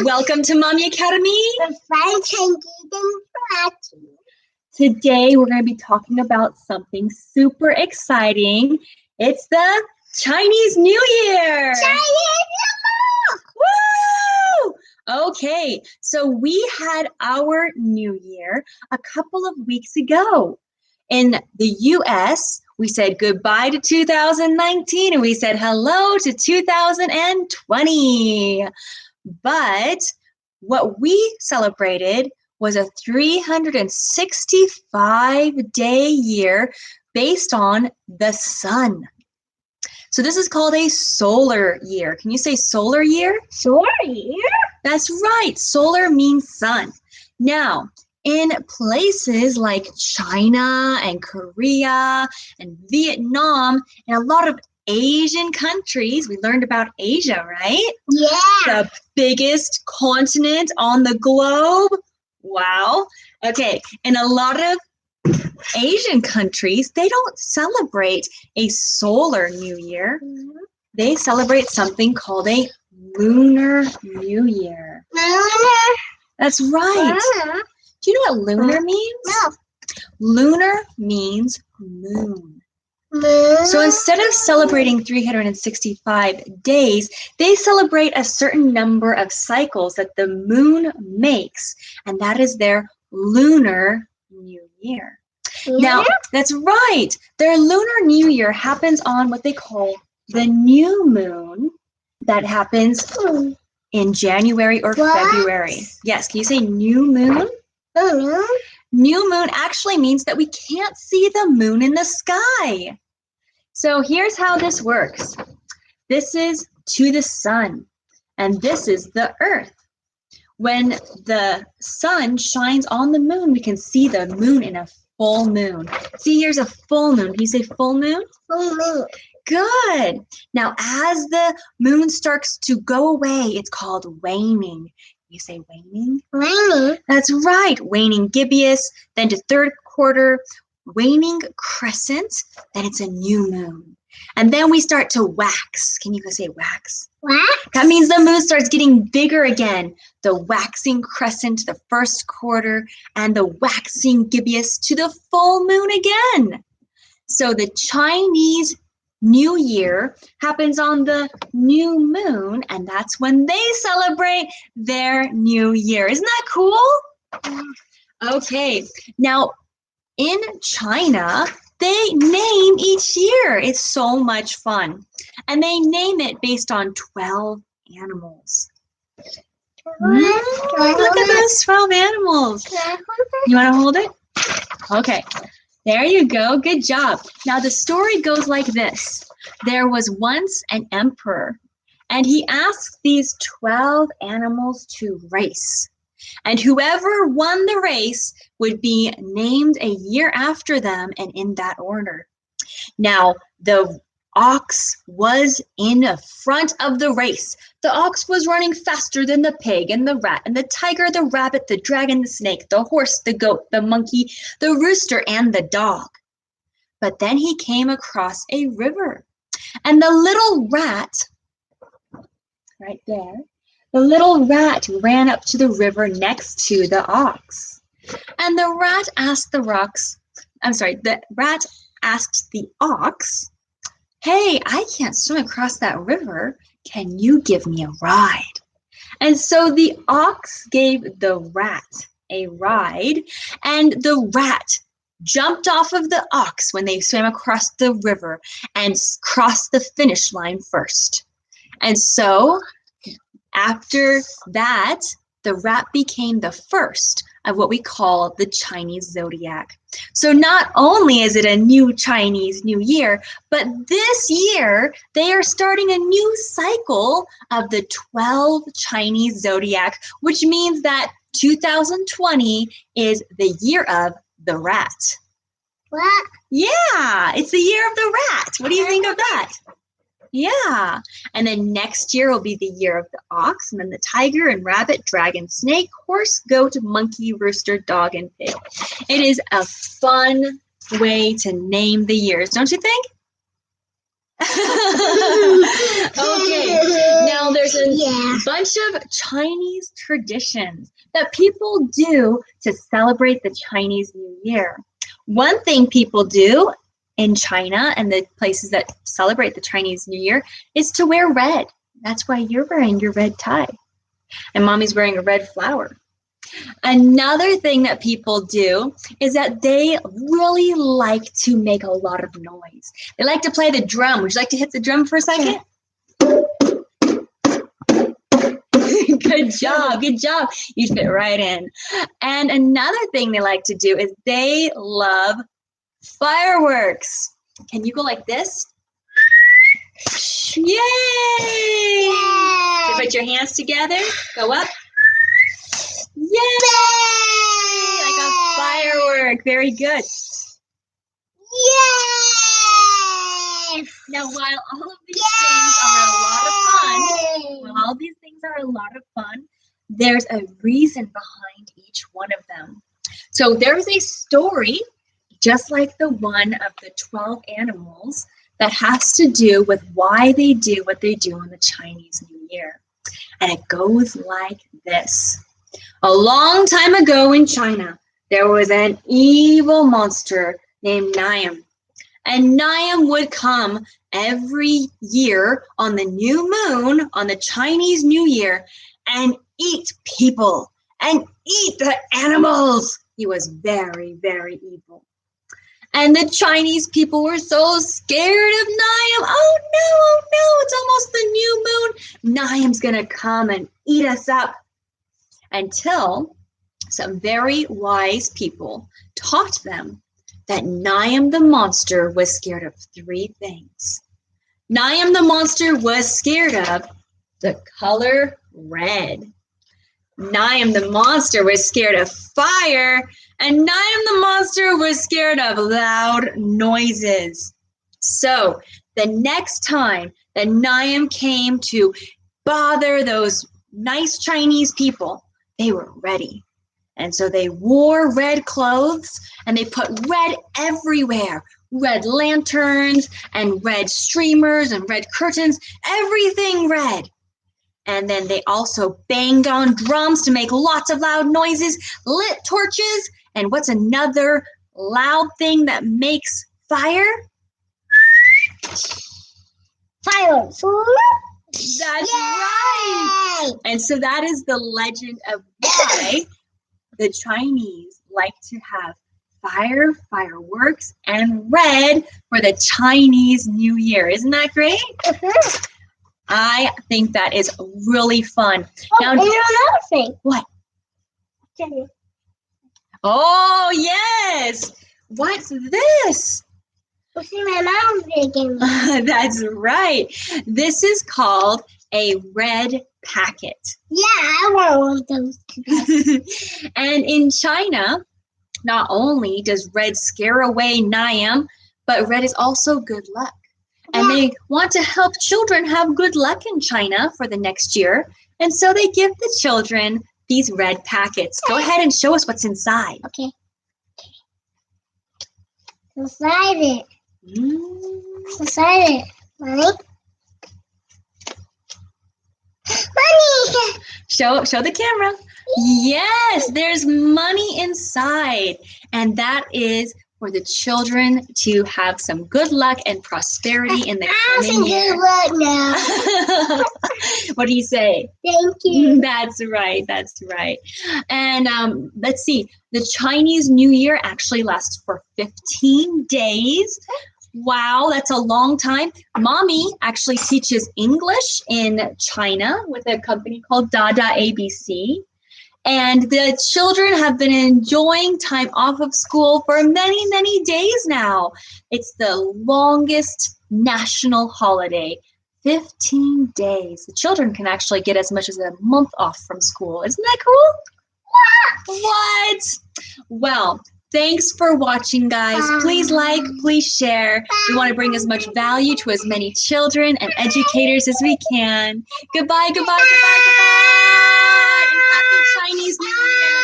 Welcome to Mommy Academy. Tankie. Today we're going to be talking about something super exciting. It's the Chinese New Year. Woo! Okay, so we had our New Year a couple of weeks ago. In the US, we said goodbye to 2019 and we said hello to 2020. But what we celebrated was a 365-day year based on the sun. So this is called a solar year. Can you say solar year? Solar year? That's right. Solar means sun. Now, in places like China and Korea and Vietnam and a lot of Asian countries, we learned about Asia, right? Yeah. The biggest continent on the globe. Wow. Okay. In a lot of Asian countries, they don't celebrate a solar New Year. They celebrate something called a Lunar New Year. Lunar? That's right. Do you know what lunar means? No. Lunar means moon. Moon? So instead of celebrating 365 days, they celebrate a certain number of cycles that the moon makes, and that is their Lunar New Year. Now, that's right. Their Lunar New Year happens on what they call the new moon that happens in January or February. Yes, can you say new moon? New moon actually means that we can't see the moon in the sky. So here's how this works. This is to the sun, and this is the earth. When the sun shines on the moon, we can see the moon in a full moon. See, here's a full moon. Can you say full moon? Full moon. Good. Now, as the moon starts to go away, it's called waning. You say waning? Waning. That's right. Waning gibbous, then to third quarter, waning crescent, then it's a new moon. And then we start to wax. Can you go say wax? Wax? That means the moon starts getting bigger again. The waxing crescent, the first quarter, and the waxing gibbous to the full moon again. So the Chinese New Year happens on the new moon, and that's when they celebrate their new year. Isn't that cool? Okay, now in China, they name each year. It's so much fun. And they name it based on 12 animals. Look at those 12 animals. You want to hold it? Okay. There you go. Good job. Now the story goes like this. There was once an emperor, and he asked these 12 animals to race. And whoever won the race would be named a year after them and in that order. Now, the ox was in front of the race. The ox was running faster than the pig and the rat and the tiger, the rabbit, the dragon, the snake, the horse, the goat, the monkey, the rooster, and the dog. But then he came across a river, and the little rat, right there, the little rat ran up to the river next to the ox. And the rat asked the rat asked the ox, "Hey, I can't swim across that river. Can you give me a ride?" And so the ox gave the rat a ride, and the rat jumped off of the ox when they swam across the river and crossed the finish line first. And so after that, the rat became the first of what we call the Chinese zodiac. So not only is it a new Chinese New Year, but this year they are starting a new cycle of the 12 Chinese zodiac, which means that 2020 is the year of the rat. What? Yeah, it's the year of the rat. What do you think of that? Yeah. And then next year will be the year of the ox, and then the tiger and rabbit, dragon, snake, horse, goat, monkey, rooster, dog, and pig. It is a fun way to name the years, don't you think? Okay. Now there's bunch of Chinese traditions that people do to celebrate the Chinese New Year. One thing people do in China and the places that celebrate the Chinese New Year is to wear red. That's why you're wearing your red tie. And Mommy's wearing a red flower. Another thing that people do is that they really like to make a lot of noise. They like to play the drum. Would you like to hit the drum for a second? Good job. Good job. You fit right in. And another thing they like to do is they love fireworks. Can you go like this? Yay! So put your hands together. Go up. Yay! Like a firework. Very good. Yay! Now, while all of these things are a lot of fun, there's a reason behind each one of them. So there's a story, just like the one of the 12 animals, that has to do with why they do what they do on the Chinese New Year. And it goes like this. A long time ago in China, there was an evil monster named Niam. And Niam would come every year on the new moon, on the Chinese New Year, and eat people and eat the animals. He was very, very evil. And the Chinese people were so scared of Niam. Oh no, it's almost the new moon. Niam's gonna come and eat us up. Until some very wise people taught them that Niam the monster was scared of 3 things. Niam the monster was scared of the color red. Niam the monster was scared of fire, and Niam the monster was scared of loud noises. So the next time that Niam came to bother those nice Chinese people, they were ready. And so they wore red clothes and they put red everywhere. Red lanterns and red streamers and red curtains, everything red. And then they also banged on drums to make lots of loud noises, lit torches, and what's another loud thing that makes fire? Fireworks. That's right. And so that is the legend of why the Chinese like to have fire, fireworks, and red for the Chinese New Year. Isn't that great? Mm-hmm. I think that is really fun. Oh, Now, and another thing. what? Oh, yes. What's this? See my mom's making. That's right. This is called a red packet. Yeah, I want one of those today. And in China, not only does red scare away Niam, but red is also good luck. And they want to help children have good luck in China for the next year. And so they give the children these red packets. Go ahead and show us what's inside. Okay. Inside it. Inside it. Money. Money. Show the camera. Yes, there's money inside. And that is for the children to have some good luck and prosperity in the coming year. Good luck now. What do you say? Thank you. That's right. That's right. And let's see. The Chinese New Year actually lasts for 15 days. Wow, that's a long time. Mommy actually teaches English in China with a company called Dada ABC. And the children have been enjoying time off of school for many, many days now. It's the longest national holiday, 15 days. The children can actually get as much as a month off from school. Isn't that cool? What? Well, thanks for watching, guys. Please like, please share. We want to bring as much value to as many children and educators as we can. Goodbye, goodbye, goodbye, goodbye. And happy Chinese New Year.